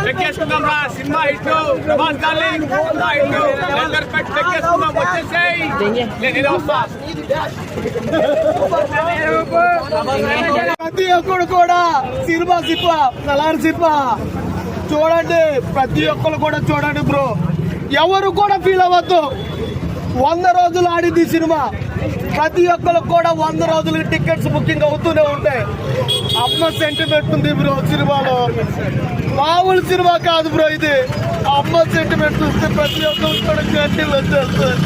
చెక్కేసుకుందాం రా, cinema hit Prabhas darling చెక్కేసుకుందాం, వచ్చేసేయ్. ప్రతి ఒక్కడు కూడా సినిమా కలర్ సినిమా చూడండి, ప్రతి ఒక్కరు కూడా చూడండి బ్రో. ఎవరు కూడా ఫీల్ అవ్వద్దు. 100 రోజులు ఆడింది సినిమా. ప్రతి ఒక్కరికి కూడా 100 రోజులకి టికెట్స్ బుకింగ్ అవుతూనే ఉంటాయి. అమ్మ సెంటిమెంట్ ఉంది బ్రో సినిమాలో. మామూలు సినిమా కాదు బ్రో ఇది. అమ్మ సెంటిమెంట్ చూస్తే ప్రతి ఒక్కరు కూడా గట్టిలు వచ్చేస్తారు.